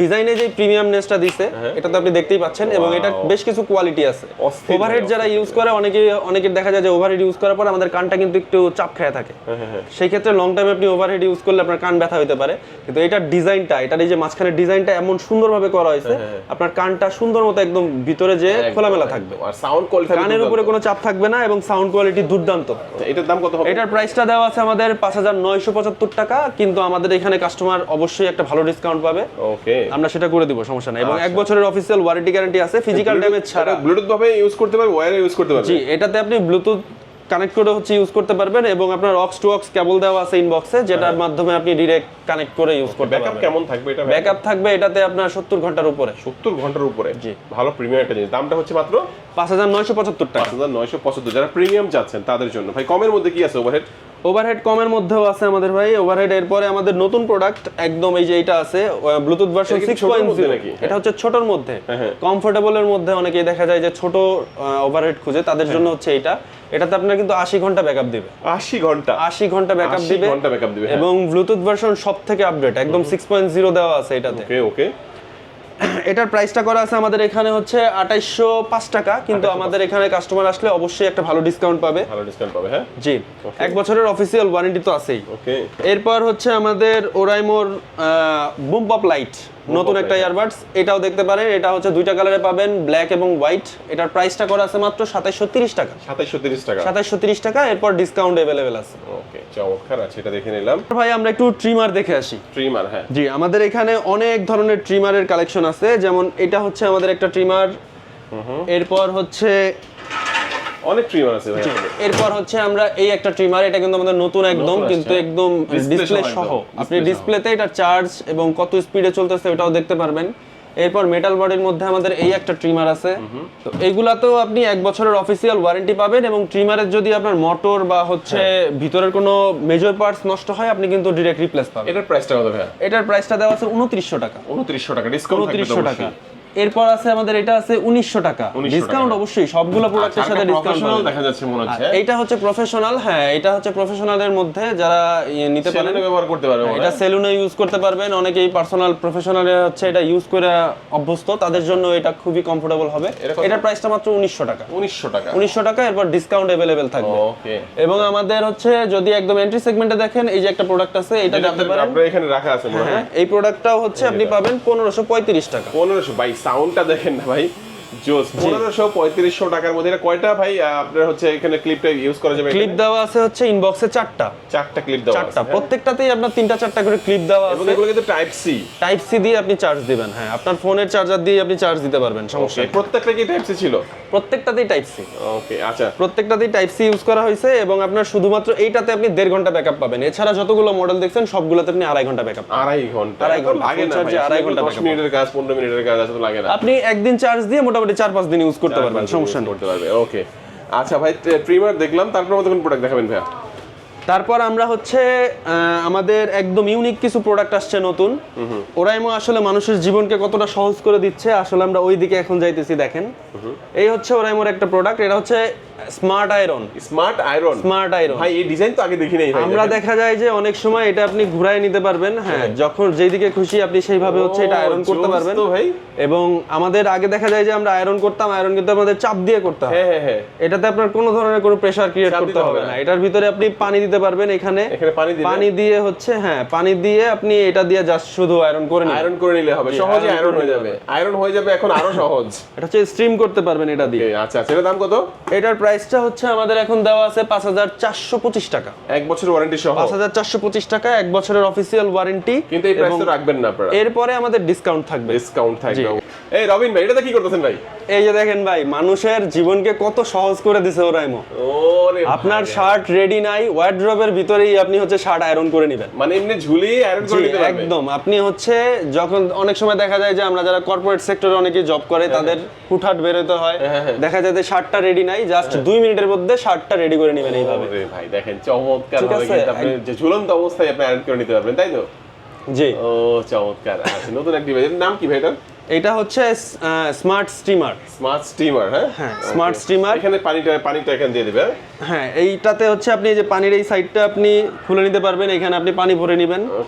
ডিজাইনে যে প্রিমিয়ামনেসটা দিছে, এটা তো আপনি দেখতেই পাচ্ছেন, এবং এটা বেশ কিছু কোয়ালিটি আছে। ওভারহেড যারা ইউজ করে, অনেকের দেখা যায় যে ওভারহেড ইউজ করার পর আমাদের কানটা কিন্তু একটু চাপ খেয়ে থাকে। সেই ক্ষেত্রে লং টাইম আপনি ওভারহেড ইউজ করলে আপনার কান ব্যথা হতে পারে, কিন্তু এটার ডিজাইনটা, এটার এই যে মাঝখানের ডিজাইনটা এমন সুন্দরভাবে করা হয়েছে, আপনার কানটা সুন্দর মতো একদম ভিতরে যে খোলামেলা থাকবে, আর সাউন্ড কোয়ালিটি, কানের উপরে কোনো চাপ থাকবে না, এবং সাউন্ড কোয়ালিটি দুর্দান্ত। এটার দাম কত হবে? এটার প্রাইসটা দেওয়া আছে আমাদের 5975 টাকা, কিন্তু আমাদের এখানে কাস্টমার অবশ্যই একটা ভালো ডিসকাউন্ট পাবে। ওকে, আমরা সেটা করে দিব, সমস্যা নাই। এবং 1 বছরের অফিসিয়াল ওয়ারেন্টি গ্যারান্টি আছে, ফিজিক্যাল ড্যামেজ ছাড়া। ব্লুটুথ ভাবে ইউজ করতে পারবে, ওয়্যারে ইউজ করতে পারবে? জি, এটাতে আপনি ব্লুটুথ কানেক্ট করে হচ্ছে ইউজ করতে পারবেন, এবং আপনার অক্স টু অক্স কেবল দেওয়া আছে ইনবক্সে, যেটার মাধ্যমে আপনি ডাইরেক্ট কানেক্ট করে ইউজ করতে পারবেন। ব্যাকআপ কেমন থাকবে এটা? ব্যাকআপ থাকবে এটাতে আপনার 70 ঘন্টার উপরে। 70 ঘন্টার উপরে? জি, ভালো প্রিমিয়াম একটা জিনিস। দামটা হচ্ছে মাত্র 5975 টাকা। 5975। যারা প্রিমিয়াম চাচ্ছেন তাদের জন্য। ভাই কমের মধ্যে কি আছে ওভারহেড? ওভারহেড কমের মধ্যেও আছে আমাদের ভাই ওভারহেড। এরপরে আমাদের নতুন প্রোডাক্ট একদম এই যে এটা আছে ব্লুটুথ ভার্সন 6.0 নাকি? এটা হচ্ছে ছোটর মধ্যে, কমফোর্টেবলের মধ্যে। অনেকেই দেখা যায় যে ছোট ওভারহেড খুঁজে, তাদের জন্য হচ্ছে এইটা। এটাতে আপনার কিন্তু 80 ঘন্টা ব্যাকআপ দিবে। 80 ঘন্টা? 80 ঘন্টা ব্যাকআপ দিবে, এবং ব্লুটুথ ভার্সন সবথেকে আপডেট, একদম 6.0 দেওয়া আছে এটাতে। ওকে ওকে। এটার প্রাইসটা করা আছে আমাদের এখানে হচ্ছে 2805 টাকা, কিন্তু আমাদের এখানে কাস্টমার আসলে অবশ্যই একটা ভালো ডিসকাউন্ট পাবে। হ্যাঁ জি, 1 বছরের অফিসিয়াল ওয়ারেন্টি তো আছেই। ওকে। এরপর হচ্ছে আমাদের ওরাইমোর বুম পপ লাইট, নতুন একটা ইয়ারবাডস, এটাও দেখতে পারেন। এটা হচ্ছে 2টা কালারে পাবেন, ব্ল্যাক এবং হোয়াইট। এটার প্রাইসটা করা আছে মাত্র 2730 টাকা। 2730 টাকা। এরপর ডিসকাউন্ট अवेलेबल আছে। ওকে, চমৎকার আছে, এটা দেখে নিলাম। ভাই আমরা একটু ট্রিমার দেখে আসি। ট্রিমার? হ্যাঁ জি, আমাদের এখানে অনেক ধরনের ট্রিমারের কালেকশন আছে, যেমন এটা হচ্ছে আমাদের একটা ট্রিমার। এরপর হচ্ছে অনেক ট্রিমার আছে ভাই। এরপর হচ্ছে আমরা এই একটা ট্রিমার, এটা কিন্তু আমাদের নতুন একদম, কিন্তু একদম ডিসপ্লে সহ। আপনি ডিসপ্লেতে এটা চার্জ এবং কত স্পিডে চলতেছে ওটাও দেখতে পারবেন। এরপর মেটাল বডির মধ্যে আমাদের এই একটা ট্রিমার আছে। তো এইগুলাতেও আপনি 1 বছরের অফিসিয়াল ওয়ারেন্টি পাবেন, এবং ট্রিমারের যদি আপনার মোটর বা হচ্ছে ভিতরের কোনো মেজর পার্টস নষ্ট হয় আপনি কিন্তু ডিরেক্ট রিপ্লেস পাবেন। এটার প্রাইসটা কত ভাই? এটার প্রাইসটা দেওয়া আছে 2900 টাকা। 2900 টাকা ডিসকাউন্ট থাকবে তো 2900 টাকা। এরপর আছে আমাদের এটা আছে 1900 টাকা ডিসকাউন্ট, অবশ্যই সবগুলো প্রোডাক্টের সাথে ডিসকাউন্ট প্রফেশনাল দেখা যাচ্ছে মনে হচ্ছে। এটা হচ্ছে প্রফেশনাল, হ্যাঁ এটা হচ্ছে প্রফেশনালের মধ্যে যারা নিতে পারেন, সেলুনে ব্যবহার করতে পারবে। এটা সেলুনে ইউজ করতে পারবেন, অনেকেই পার্সোনাল প্রফেশনালে হচ্ছে এটা ইউজ করে অভ্যস্ত, তাদের জন্য এটা খুবই কমফোর্টেবল হবে। এটার প্রাইসটা মাত্র 1900 টাকা। 1900 টাকা। 1900 টাকা, এরপর ডিসকাউন্ট अवेलेबल থাকবে। ওকে। এবং আমাদের হচ্ছে যদি একদম এন্ট্রি সেগমেন্টে দেখেন, এই যে একটা প্রোডাক্ট আছে, এটা দেখতে পারেন আপনারা এখানে রাখা আছে মনে হয়। এই প্রোডাক্টটাও হচ্ছে আপনি পাবেন 1535 টাকা। 1500 ভাই, সাউন্ডটা দেখেন না ভাই, জোস। 1500-3500 টাকার মধ্যে এটা কয়টা ভাই আপনার হচ্ছে এখানে ক্লিপটা ইউজ করা যাবে? ক্লিপ দেওয়া আছে হচ্ছে ইনবক্সে 4টা ক্লিপ দেওয়া আছে। 4টা, প্রত্যেকটাতেই আপনার 3টা-4টা করে ক্লিপ দেওয়া এবং আছে। এগুলো কিন্তু টাইপ সি। টাইপ সি দিয়ে আপনি চার্জ দিবেন, হ্যাঁ আপনার ফোনের চার্জার দিয়ে আপনি চার্জ দিতে পারবেন, সমস্যা নেই। প্রত্যেকটা কি টাইপ সি ছিল? প্রত্যেকটাতেই টাইপ সি। ওকে, আচ্ছা। প্রত্যেকটাতেই টাইপ সি ইউজ করা হয়েছে, এবং আপনার শুধুমাত্র এইটাতে আপনি 1.5 ঘন্টা ব্যাকআপ পাবেন। এছাড়া যতগুলো মডেল দেখছেন সবগুলোতে আপনি 2.5 ঘন্টা ব্যাকআপ। 2.5 ঘন্টা? 2.5 ঘন্টা লাগে না ভাই, 2.5 ঘন্টা 10 মিনিটের কাজ 15 মিনিটের কাজ আসলে লাগে না। আপনি একদিন চার্জ দিয়ে মোটামুটি 4-5 দিন ইউজ করতে পারবেন, সমস্যা নেই। করতে পারবে। ওকে, আচ্ছা ভাই, ট্রিমার দেখলাম, তারপর আমাদের কোন প্রোডাক্ট দেখাবেন ভাই? তারপর আমরা হচ্ছে আমাদের একদম ইউনিক কিছু প্রোডাক্ট আসছে নতুন। ওরাইমো আসলে মানুষের জীবনকে কতটা সহজ করে দিচ্ছে, আসলে আমরা ওই দিকে এখন যাইতেছি। দেখেন, এই হচ্ছে ওরাইমোর একটা প্রোডাক্ট, এটা হচ্ছে smart iron. Smart iron? Smart iron ভাই, এই ডিজাইন তো আগে দেখি নাই ভাই। আমরা দেখা যায় যে অনেক সময় এটা আপনি ঘুরায় নিতে পারবেন, হ্যাঁ যখন যেই দিকে খুশি আপনি সেইভাবে হচ্ছে এটা আয়রন করতে পারবেন তো ভাই। এবং আমাদের আগে দেখা যায় যে আমরা আয়রন করতাম, আয়রন কিন্তু আমাদের চাপ দিয়ে করতে হয়। হ্যাঁ। এটাতে আপনার কোনো ধরনের কোনো প্রেসার ক্রিয়েট করতে হবে না। এটার ভিতরে আপনি পানি দিতে পারবেন, এখানে পানি দিয়ে হচ্ছে, হ্যাঁ পানি দিয়ে আপনি এটা দিয়ে জাস্ট শুধু আয়রন করে নিন। আয়রন করে নিলে হবে, সহজে আয়রন হয়ে যাবে। আয়রন হয়ে যাবে এখন আরো সহজ। এটা হচ্ছে স্ট্রিম করতে পারবেন এটা দিয়ে। আচ্ছা, এটার দাম কত? এটার প্রাইসটা হচ্ছে আমাদের এখন দেওয়া আছে 5425 টাকা। 1 বছরের ওয়ারেন্টি সহ 5425 টাকা, 1 বছরের অফিসিয়াল ওয়ারেন্টি। কিন্তু এই প্রাইস তো রাখবেন না আপনারা? এরপরে আমাদের ডিসকাউন্ট থাকবে। এই রবিন ভাই, এটাতে কি করতেছেন ভাই? এই যে দেখেন ভাই, মানুষের জীবনকে কত সহজ করে দিছে ওরাইমো। ওরে আপনার শার্ট রেডি নাই, ওয়ার্ড্রবের ভিতরেই আপনি হচ্ছে শার্ট আয়রন করে নেবেন, মানে এমনি ঝুলিয়ে আয়রন করে নিতে পারবেন একদম। আপনি হচ্ছে যখন অনেক সময় দেখা যায় যে আমরা যারা কর্পোরেট সেক্টরে অনেকে জব করে, তাদের হুটহাট বের হতে হয়, দেখা যায় যে শার্টটা রেডি নাই, জাস্ট 2 মিনিটের মধ্যে শার্টটা রেডি করে নেবেন এইভাবে। ওরে ভাই দেখেন, চমৎকার ভাবে কিন্তু আপনি যে ঝুলন্ত অবস্থায় আপনি আয়রন করে নিতে পারবেন, তাই তো? জি। ও চমৎকার। আচ্ছা, নতুন একটা ডিভাইসের নাম কি ভাই এটা? এটা হচ্ছে স্মার্ট স্টিমার। Smart steamer? হ্যাঁ স্মার্ট স্টিমার। এখানে পানিটা এখানে দিয়ে দিবে। হ্যাঁ, এইটাতে হচ্ছে আপনি এই যে পানির এই সাইডটা আপনি খুলে নিতে পারবেন, এখানে আপনি পানি ভরে নেবেন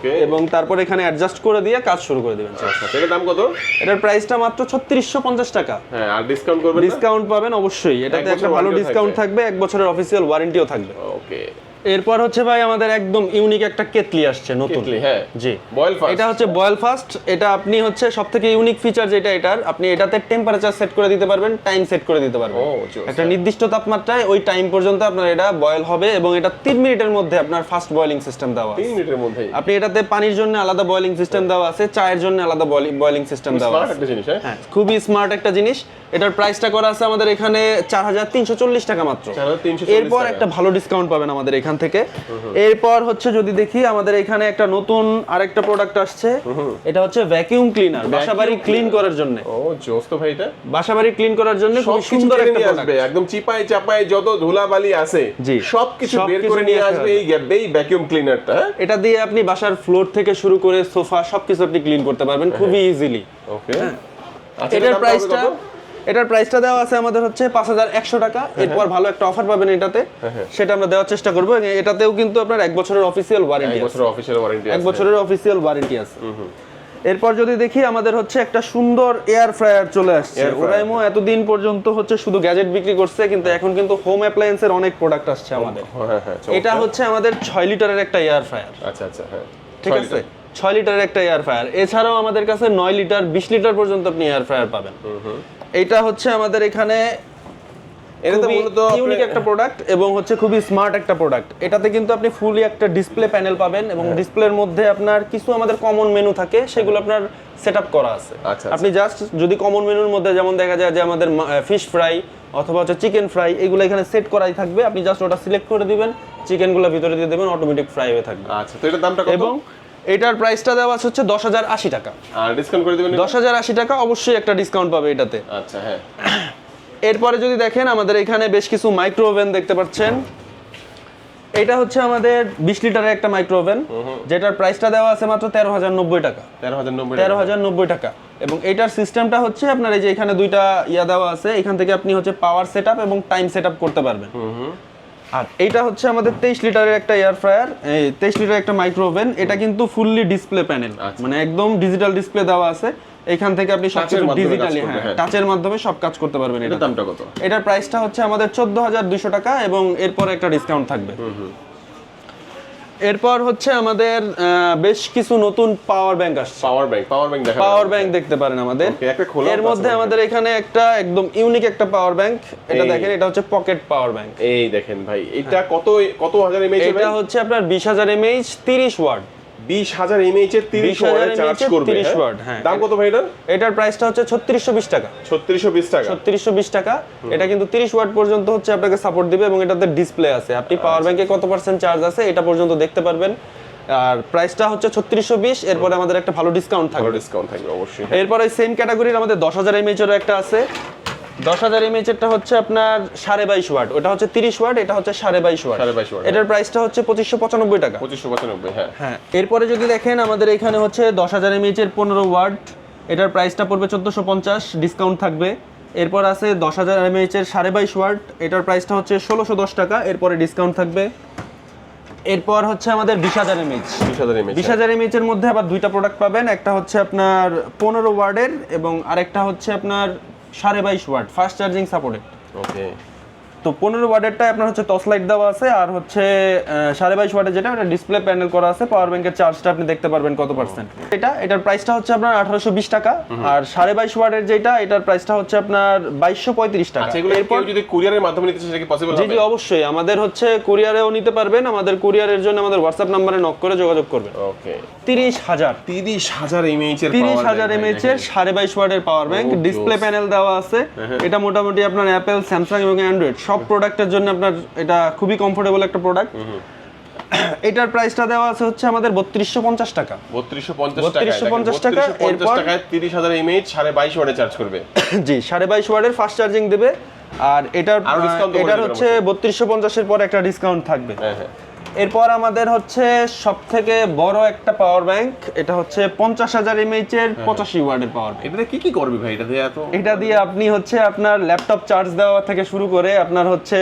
এবং তারপর এখানে অ্যাডজাস্ট করে দিয়ে কাজ শুরু করে দিবেন। আচ্ছা, এটার দাম কত? এটার প্রাইসটা মাত্র 3650 টাকা। হ্যাঁ, আর ডিসকাউন্ট করবেন? ডিসকাউন্ট পাবেন অবশ্যই, এটাতে একটা ভালো ডিসকাউন্ট থাকবে, 1 বছরের অফিসিয়াল ওয়ারেন্টিও থাকবে। ওকে। এরপর হচ্ছে ভাই আমাদের একদম ইউনিক একটা কেটলি আসছে নতুন। কেটলি, হ্যাঁ জি, বয়েল ফাস্ট। এটা হচ্ছে বয়েল ফাস্ট। এটা আপনি হচ্ছে সবথেকে ইউনিক ফিচার যেটা এটার, আপনি এটাতে টেম্পারেচার সেট করে দিতে পারবেন, টাইম সেট করে দিতে পারবেন। একটা নির্দিষ্ট তাপমাত্রায় ওই টাইম পর্যন্ত আপনার এটা বয়েল হবে, এবং এটা 3 মিনিটের মধ্যে আপনার ফাস্ট বয়েলিং সিস্টেম দেওয়া আছে। 3 মিনিটের মধ্যে আপনি এটাতে পানির জন্য আলাদা বয়েলিং সিস্টেম দেওয়া আছে, চায়ের জন্য আলাদা বয়েলিং সিস্টেম দেওয়া আছে। স্মার্ট একটা জিনিস। হ্যাঁ, খুবই স্মার্ট একটা জিনিস। এটার প্রাইসটা করা আছে আমাদের এখানে 4340 টাকা মাত্র। 4340 এরপর একটা ভালো ডিসকাউন্ট পাবেন আমাদের এখান থেকে। এরপর হচ্ছে যদি দেখি আমাদের এখানে একটা নতুন আরেকটা প্রোডাক্ট আসছে, এটা হচ্ছে ভ্যাকিউম ক্লিনার, বাসাবাড়ি ক্লিন করার জন্য। ও জোস তো ভাই, এটা বাসাবাড়ি ক্লিন করার জন্য খুব সুন্দর একটা প্রোডাক্ট। একদম চিপায় চাপায় যত ধুলাবালি আছে সবকিছু বের করে নিয়ে আসবে এই ভ্যাকিউম ক্লিনারটা। এটা দিয়ে আপনি বাসার ফ্লোর থেকে শুরু করে সোফা সবকিছু আপনি ক্লিন করতে পারবেন খুবই ইজিলি। ওকে। এটার প্রাইসটা দেওয়া আছে আমাদের হচ্ছে 5100 টাকা। এরপর ভালো একটা অফার পাবেন এটাতে, সেটা আমরা দেওয়ার চেষ্টা করব। এটাতেও কিন্তু আপনার 1 বছরের অফিসিয়াল ওয়ারেন্টি আছে। 1 বছরের অফিসিয়াল ওয়ারেন্টি আছে। এরপর যদি দেখি আমাদের হচ্ছে একটা সুন্দর এয়ার ফ্রায়ার চলে আসছে। ওরাইমো এতদিন পর্যন্ত হচ্ছে শুধু গ্যাজেট বিক্রি করছে, কিন্তু এখন কিন্তু হোম অ্যাপ্লায়েন্সের অনেক প্রোডাক্ট আসছে আমাদের। এটা হচ্ছে আমাদের 6 লিটারের একটা এয়ার ফ্রায়ার। আচ্ছা, হ্যাঁ ঠিক আছে, 6 লিটারের একটা এয়ার ফ্রায়ার। এছাড়াও আমাদের কাছে 9 লিটার 20 লিটার পর্যন্ত আপনি এয়ার ফ্রায়ার পাবেন। এটা হচ্ছে আমাদের এখানে এটা মূলত ইউনিক একটা প্রোডাক্ট এবং হচ্ছে খুবই স্মার্ট একটা প্রোডাক্ট। এটাতে কিন্তু আপনি ফুলি একটা ডিসপ্লে প্যানেল পাবেন, এবং ডিসপ্লের মধ্যে আপনার কিছু আমাদের কমন মেনু থাকে, সেগুলো আপনার সেটআপ করা আছে। আপনি জাস্ট যদি কমন মেনুর মধ্যে যেমন দেখা যায় যে আমাদের ফিশ ফ্রাই অথবা হচ্ছে চিকেন ফ্রাই, এগুলো এখানে সেট করাই থাকবে, আপনি জাস্ট ওটা সিলেক্ট করে দিবেন, চিকেনগুলো ভিতরে দিয়ে দেবেন, অটোমেটিক ফ্রাই হয়ে থাকবে। আচ্ছা, তো এটার দামটা কত? এবং এটার প্রাইসটা দেওয়া আছে হচ্ছে 10,080 টাকা। আর ডিসকাউন্ট করে দিবেন? 10,080 টাকা অবশ্যই একটা ডিসকাউন্ট পাবে এটাতে। আচ্ছা হ্যাঁ। এরপরে যদি দেখেন আমাদের এখানে বেশ কিছু মাইক্রো ওভেন দেখতে পাচ্ছেন। এটা হচ্ছে আমাদের 20 লিটারের একটা মাইক্রো ওভেন, যেটার প্রাইসটা দেওয়া আছে মাত্র 13,090 টাকা। 13,090 টাকা। এবং এটার সিস্টেমটা হচ্ছে আপনার এই যে এখানে দুইটা ইয়া দেওয়া আছে, এখান থেকে আপনি হচ্ছে পাওয়ার সেটআপ এবং টাইম সেটআপ করতে পারবেন। আর এইটা হচ্ছে আমাদের 23 লিটারের একটা এয়ার ফ্রায়ার, এই 23 লিটারের একটা মাইক্রো ওভেন। এটা কিন্তু ফুললি ডিসপ্লে প্যানেল, মানে একদম ডিজিটাল ডিসপ্লে দেওয়া আছে। এখান থেকে আপনি সবকিছু ডিজিটালি টাচের মাধ্যমে সব কাজ করতে পারবেন। এটার দামটা কত? এটার প্রাইসটা হচ্ছে আমাদের 14,200 টাকা এবং এরপর একটা ডিসকাউন্ট থাকবে। এরপর হচ্ছে আমাদের বেশ কিছু নতুন পাওয়ার ব্যাংক আসছে। পাওয়ার ব্যাংক দেখতে পারেন আমাদের। এর মধ্যে আমাদের এখানে একটা একদম ইউনিক একটা পাওয়ার ব্যাংক, এটা দেখেন, এটা হচ্ছে পকেট পাওয়ার ব্যাংক। এই দেখেন ভাই, এটা কত হাজার এমএএইচ? এটা হচ্ছে আপনার 20,000 এমএএইচ 30 ওয়াট। 20,000 এমএএইচ এর 30 ওয়াট চার্জ করবে। 30 ওয়াট, হ্যাঁ। দাম কত ভাই এটার? এটার প্রাইসটা হচ্ছে 3620 টাকা। 3620 টাকা। 3620 টাকা। এটা কিন্তু 30 ওয়াট পর্যন্ত হচ্ছে আপনাকে সাপোর্ট দিবে এবং এটাতে ডিসপ্লে আছে। আপনি পাওয়ার ব্যাংকে কত % চার্জ আছে এটা পর্যন্ত দেখতে পারবেন। আর প্রাইসটা হচ্ছে 3620। এরপরে আমাদের একটা ভালো ডিসকাউন্ট থাকবে অবশ্যই। এরপরে সেম ক্যাটাগরির আমাদের 10,000 এমএএইচ এর একটা আছে। 10,000 এমএএইচ এরটা হচ্ছে আপনার 22.5 ওয়াট, ওটা হচ্ছে 30 ওয়াট, এটা হচ্ছে 22.5 ওয়াট। এটার প্রাইসটা হচ্ছে 2595 টাকা। 2595, হ্যাঁ হ্যাঁ। এরপরে যদি দেখেন আমাদের এখানে হচ্ছে 10,000 এমএএইচ এর 15 ওয়াট, এটার প্রাইসটা পড়বে 1450, ডিসকাউন্ট থাকবে। এরপর আছে 10,000 এমএএইচ এর 22.5 ওয়াট, এটার প্রাইসটা হচ্ছে 1610 টাকা, এরপরে ডিসকাউন্ট থাকবে। এরপর হচ্ছে আমাদের 20,000 এমএএইচ। 20,000 এমএএইচ এর মধ্যে আবার দুইটা প্রোডাক্ট পাবেন, একটা হচ্ছে আপনার 15 ওয়াটের এবং আরেকটা হচ্ছে আপনার 22.5 ওয়াট ফাস্ট চার্জিং সাপোর্টেড। ওকে। তো 15 ওয়াটেরটা আপনার হচ্ছে টর্চ লাইট দেওয়া আছে, আর হচ্ছে 22.5 ওয়াটের যেটা ওটা ডিসপ্লে প্যানেল করা আছে। পাওয়ার ব্যাংকের চার্জটা আপনি দেখতে পারবেন কত %। এটার প্রাইসটা হচ্ছে আপনার 1820 টাকা। আর 22.5 ওয়াটের যেটা এটার প্রাইসটা হচ্ছে আপনার 2235 টাকা। আচ্ছা, এরপর যদি কুরিয়ারের মাধ্যমে নিতে চাই সেটা কি পসিবল হবে? জি অবশ্যই, আমাদের হচ্ছে কুরিয়ারেও নিতে পারবেন। আমাদের কুরিয়ারের জন্য আমাদের হোয়াটসঅ্যাপ নম্বরে নক করে যোগাযোগ করবেন। ওকে। 30,000 এমএএইচ এর 30,000 এমএএইচ এর 22.5 ওয়াটের পাওয়ার ব্যাংক, ডিসপ্লে প্যানেল দেওয়া আছে। এটা মোটামুটি আপনার অ্যাপল, স্যামসাং এবং অ্যান্ড্রয়েড সব প্রোডাক্টের জন্য আপনার এটা খুবই কমফোর্টেবল একটা প্রোডাক্ট। এটার প্রাইসটা দেওয়া আছে হচ্ছে আমাদের 3250 টাকা। 3250 টাকা। এরপর 30,000 এমএএইচ 22.5 ওয়াটে চার্জ করবে। জি, 22.5 ওয়াটের ফাস্ট চার্জিং দেবে। আর এটার হচ্ছে 3250 এর পর একটা ডিসকাউন্ট থাকবে। হ্যাঁ। এরপর আমাদের হচ্ছে সবথেকে বড় একটা পাওয়ার ব্যাংক, এটা হচ্ছে 50,000 এমএএইচ এর 85 ওয়াটের পাওয়ার ব্যাংক। এটাতে কি করবে ভাই? এটা দিয়ে আপনি হচ্ছে আপনার ল্যাপটপ চার্জ দেওয়া থেকে শুরু করে আপনার হচ্ছে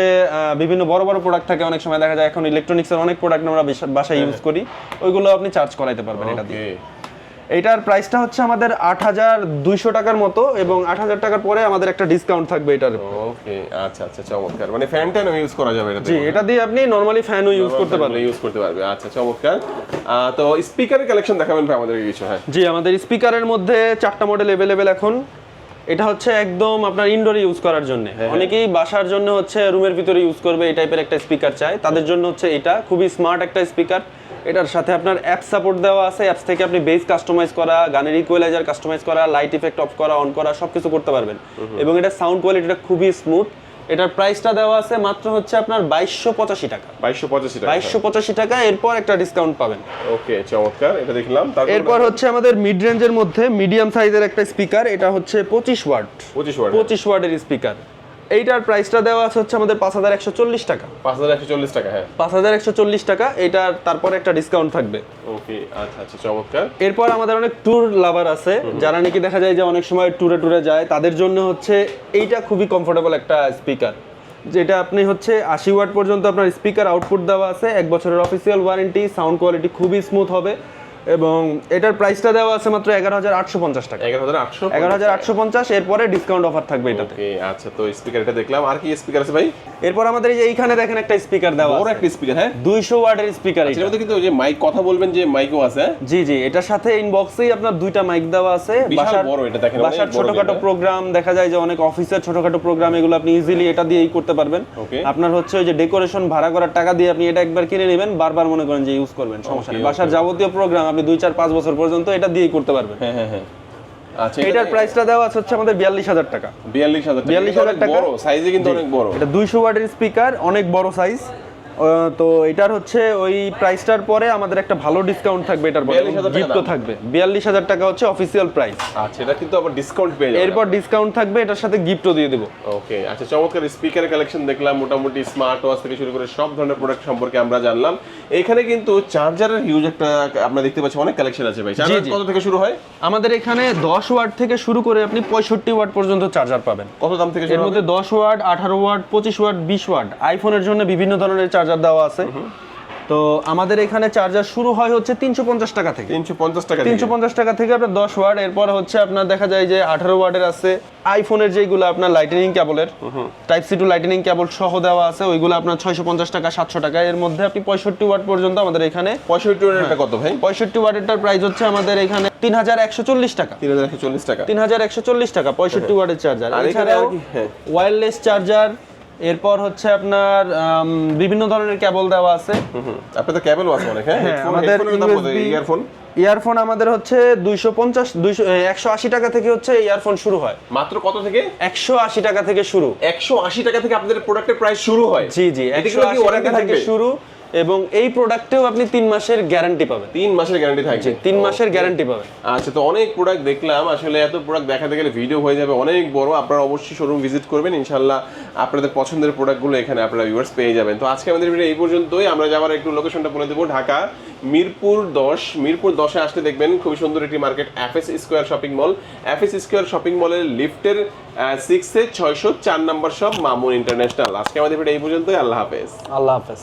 বিভিন্ন বড় বড় প্রোডাক্ট থাকে, অনেক সময় দেখা যায় এখন ইলেকট্রনিক্সের অনেক প্রোডাক্ট আমরা বাসায় ইউজ করি, ওইগুলো আপনি চার্জ করাইতে পারবেন এটা দিয়ে। এটার প্রাইসটা হচ্ছে আমাদের 8,200 টাকার মতো এবং 8,000 টাকার পরে আমাদের একটা ডিসকাউন্ট থাকবে এটার। ওকে, আচ্ছা চমৎকার। মানে ফ্যান ট্যানও ইউজ করা যাবে এটাতে? জি, এটা দিয়ে আপনি নরমালি ফ্যানও ইউজ করতে পারবেন। আচ্ছা চমৎকার। তো স্পিকারের কালেকশন দেখাবেন ভাই আমাদের কিছু? হ্যাঁ জি, আমাদের স্পিকারের মধ্যে 4টা মডেল अवेलेबल এখন। এটা হচ্ছে একদম আপনার ইনডোরে ইউজ করার জন্য। অনেকেই বাসার জন্য হচ্ছে রুমের ভিতরে ইউজ করবে এই টাইপের একটা স্পিকার চায়, তাদের জন্য হচ্ছে এটা খুবই স্মার্ট একটা স্পিকার। এটার সাথে আপনার অ্যাপ সাপোর্ট দেওয়া আছে, অ্যাপস থেকে আপনি বেস কাস্টমাইজ করা, গানের ইকুয়ালাইজার কাস্টমাইজ করা, লাইট ইফেক্ট অফ করা, অন করা সবকিছু করতে পারবেন। এবং এটা সাউন্ড কোয়ালিটিটা খুবই স্মুথ। এটার প্রাইসটা দেওয়া আছে মাত্র হচ্ছে আপনার 2285 টাকা। 2285 টাকা। এরপর একটা ডিসকাউন্ট পাবেন। ওকে, চমৎকার। এটা দেখলাম। এরপর হচ্ছে আমাদের মিড রেঞ্জের মধ্যে মিডিয়াম সাইজের একটা স্পিকার, এটা হচ্ছে 25 ওয়াটের স্পিকার। এইটার প্রাইসটা দেওয়া আছে হচ্ছে আমাদের 5,140 টাকা। 5,140 টাকা, হ্যাঁ 5,140 টাকা। এটার তারপরে একটা ডিসকাউন্ট থাকবে। ওকে, আচ্ছা চমৎকার। এরপর আমাদের অনেক ট্যুর লাভার আছে, যারা নাকি দেখা যায় যে অনেক সময় ট্যুরে যায়, তাদের জন্য হচ্ছে এইটা খুবই কমফোর্টেবল একটা স্পিকার, যেটা আপনি হচ্ছে 80 ওয়াট পর্যন্ত আপনার স্পিকার আউটপুট দেওয়া আছে, 1 বছরের অফিসিয়াল ওয়ারেন্টি, সাউন্ড কোয়ালিটি খুবই স্মুথ হবে। এবং এটার প্রাইসটা দেওয়া আছে মাত্র 11,850 টাকা। 11,850। এরপরে ডিসকাউন্ট অফার থাকবে এটাতে। ওকে, আচ্ছা। তো স্পিকারটা দেখলাম, আর কি স্পিকার আছে ভাই? এরপর আমাদের এই যে এইখানে দেখেন একটা স্পিকার দেওয়া আছে, বড় একটা স্পিকার, হ্যাঁ 200 ওয়াটের স্পিকার। এর মধ্যে কিন্তু ওই যে মাইক কথা বলবেন যে মাইকও আছে। জি, এটার সাথে ইনবক্সেই আপনার দুইটা মাইক দেওয়া আছে। বিশাল বড়, এটা দেখেন বাসার ছোটখাটো প্রোগ্রাম, দেখা যায় যে অনেক অফিসের ছোটখাটো প্রোগ্রাম, এগুলো আপনি ইজিলি এটা দিয়েই করতে পারবেন। আপনার হচ্ছে ওই যে ডেকোরেশন ভাড়া করার টাকা দিয়ে আপনি এটা একবার কিনে নেবেন, বারবার মনে করেন যে ইউজ করবেন, সমস্যা নেই। বাসার যাবতীয় প্রোগ্রাম আপনি 2, 4, 5 বছর পর্যন্ত এটা দিয়েই করতে পারবেন। হ্যাঁ। আচ্ছা, এটার প্রাইসটা দেওয়া আছে হচ্ছে আমাদের 42,000 টাকা। 42,000 টাকা। বড় সাইজে কিন্তু অনেক বড়। এটা 200 ওয়াটের স্পিকার, অনেক বড় সাইজ। তো এটার হচ্ছে ওই প্রাইসটার পরে আমাদের একটা ভালো ডিসকাউন্ট থাকবে, এটার পরে 42,000 টাকা গিফটও দাম। থাকবে। 42,000 টাকা হচ্ছে অফিসিয়াল প্রাইস। আচ্ছা, এটা কিন্তু আবার ডিসকাউন্ট পেয়ে যাবে। এরপর ডিসকাউন্ট থাকবে, এটার সাথে গিফটও দিয়ে দেবো। ওকে, আচ্ছা, চমৎকার স্পিকারের কালেকশন দেখলাম, মোটামুটি স্মার্ট ওয়াচ থেকে শুরু করে সব ধরনের প্রোডাক্ট সম্পর্কে আমরা জানলাম। এখানে কিন্তু চার্জারের হিউজ একটা আমরা দেখতে পাচ্ছি, অনেক কালেকশন আছে ভাই। চার্জার জি। কত থেকে শুরু হয়? আমাদের এখানে 10 ওয়াট থেকে শুরু করে আপনি 65 ওয়াট পর্যন্ত চার্জার পাবেন। কত দাম থেকে এর শুরু মধ্যে হবে? 10 ওয়াট, 18 ওয়াট, 25 ওয়াট, 20 ওয়াট, আইফোনের জন্য বিভিন্ন ধরনের চার্জার দেওয়া আছে। তো আমাদের এখানে চার্জার শুরু হয় হচ্ছে 350 টাকা থেকে। 350 টাকা থেকে। 350 টাকা থেকে আপনার 10 ওয়াট, এরপর হচ্ছে আপনার দেখা যায় যে 18 ওয়াটের আছে। আইফোনের যেগুলো আপনার লাইটেনিং কেবলের টাইপ সি টু লাইটেনিং কেবল সহ দেওয়া আছে, ওইগুলো আপনার 650 টাকা, 700 টাকা। এর মধ্যে আপনি 65 ওয়াট পর্যন্ত আমাদের এখানে। 65 ওয়াটেরটা কত ভাই? 65 ওয়াটেরটার প্রাইস হচ্ছে আমাদের এখানে 3140 টাকা। 3140 টাকা। 3140 টাকা 65 ওয়াটের চার্জার। আর এখানে এছাড়াও আর কি? হ্যাঁ। ওয়্যারলেস চার্জার, এরপর হচ্ছে আপনার বিভিন্ন ধরনের কেবল দেওয়া আছে। আপনাদের কেবল আছে অনেক। হ্যাঁ, আমাদের ইয়ারফোন ইয়ারফোন আমাদের হচ্ছে 180 টাকা থেকে হচ্ছে ইয়ারফোন শুরু হয়। মাত্র কত থেকে? 180 টাকা থেকে শুরু। 180 টাকা থেকে আপনাদের প্রোডাক্টের প্রাইস শুরু হয়। জি জি, এতে কি 180 ওয়ারেন্টি টাকা থেকে থাকবে? শুরু, এবং এই প্রোডাক্টেও আপনি 3 মাসের গ্যারান্টি পাবেন। 3 মাসের গ্যারান্টি থাকবে। 3 মাসের গ্যারান্টি পাবেন। আচ্ছা, তো অনেক প্রোডাক্ট দেখলাম, আসলে এত প্রোডাক্ট দেখাতে গেলে ভিডিও হয়ে যাবে অনেক বড়। আপনারা অবশ্যই শোরুম ভিজিট করবেন, ইনশাআল্লাহ আপনাদের পছন্দের প্রোডাক্টগুলো এখানে আপনারা ভিউয়ার্স পেয়ে যাবেন। তো আজকে আমাদের ভিডিও এই পর্যন্তই। আমরা যাওয়ার একটু লোকেশনটা বলে দেবো, ঢাকা মিরপুর 10। মিরপুর 10-এ আসলে দেখবেন খুবই সুন্দর একটি market, FS square shopping mall. FS square shopping মলের লিফটের 6-এ 604 নম্বর শপ, মামুন ইন্টারন্যাশনাল। আজকে আমাদের ভিডিও এই পর্যন্তই। আল্লাহ হাফেজ। আল্লাহ হাফেজ।